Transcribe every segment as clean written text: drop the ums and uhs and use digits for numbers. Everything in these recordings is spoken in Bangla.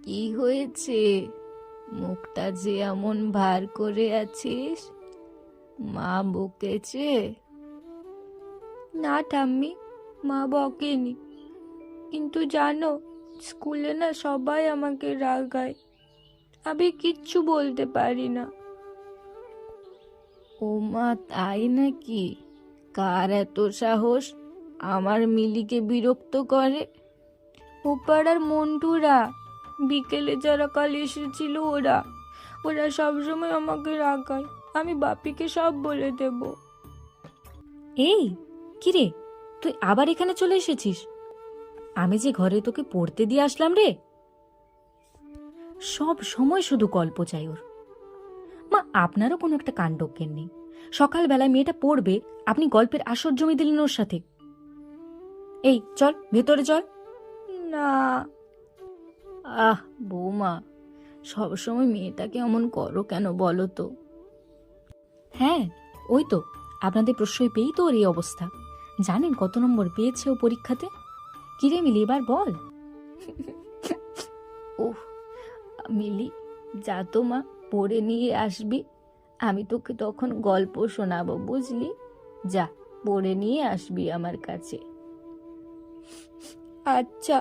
কি হয়েছে? মুখটা যে এমন ভার করে আছিস? মা বকেছে? না ঠাম্মি, মা বকেনি, কিন্তু জানো, স্কুলে না সবাই আমাকে রাগায়। আমি কিচ্ছু বলতে পারি না। ও মা, তাই নাকি? কার এত সাহস আমার মিলিকে বিরক্ত করে? ও পাড়ার মন্টুরা, বিকেলে যারা কাল এসেছিল ওরা ওরা সবসময় আমাকে রাগায়। আমি বাপিকে সব বলে দেব। এই, কিরে, তুই আবার এখানে চলে এসেছিস? আমি যে ঘরে তোকে পড়তে দিয়ে আসলাম রে। সব সময় শুধু গল্প চাই ওর। মা, আপনারও কোনো একটা কাণ্ডজ্ঞান নেই। সকালবেলায় মেয়েটা পড়বে, আপনি গল্পের আসর জমি দিলেন ওর সাথে। এই চল, ভেতরে চল। না। আহ বৌমা, সবসময় মেয়েটাকে অমন করো কেন বলো তো? হ্যাঁ, ওই তো, আপনাদের প্রশ্রয় পেয়েই তো ওর এই অবস্থা। জানেন কত নম্বর পেয়েছে ও পরীক্ষাতে? কিরে মিলি, এবার বল। ওহ, মিলি, যা তো মা, পড়ে নিয়ে আসবি। আমি তোকে তখন গল্প শোনাবো, বুঝলি? যা, পড়ে নিয়ে আসবি আমার কাছে। আচ্ছা,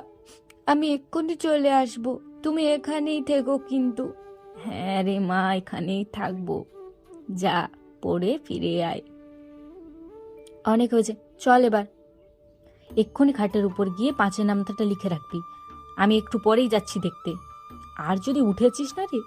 আমি এক্ষুনি চলে আসবো, তুমি এখানেই থেকো কিন্তু। হ্যাঁ রে মা, এখানেই থাকবো। যা, পড়ে ফিরে আয়। অনেক হয়েছে, চল এবার। এক্ষুনি খাটের উপর গিয়ে 5-এর নামতাটা লিখে রাখবি। আমি একটু পরেই যাচ্ছি দেখতে। আর যদি উঠেছিস না রে,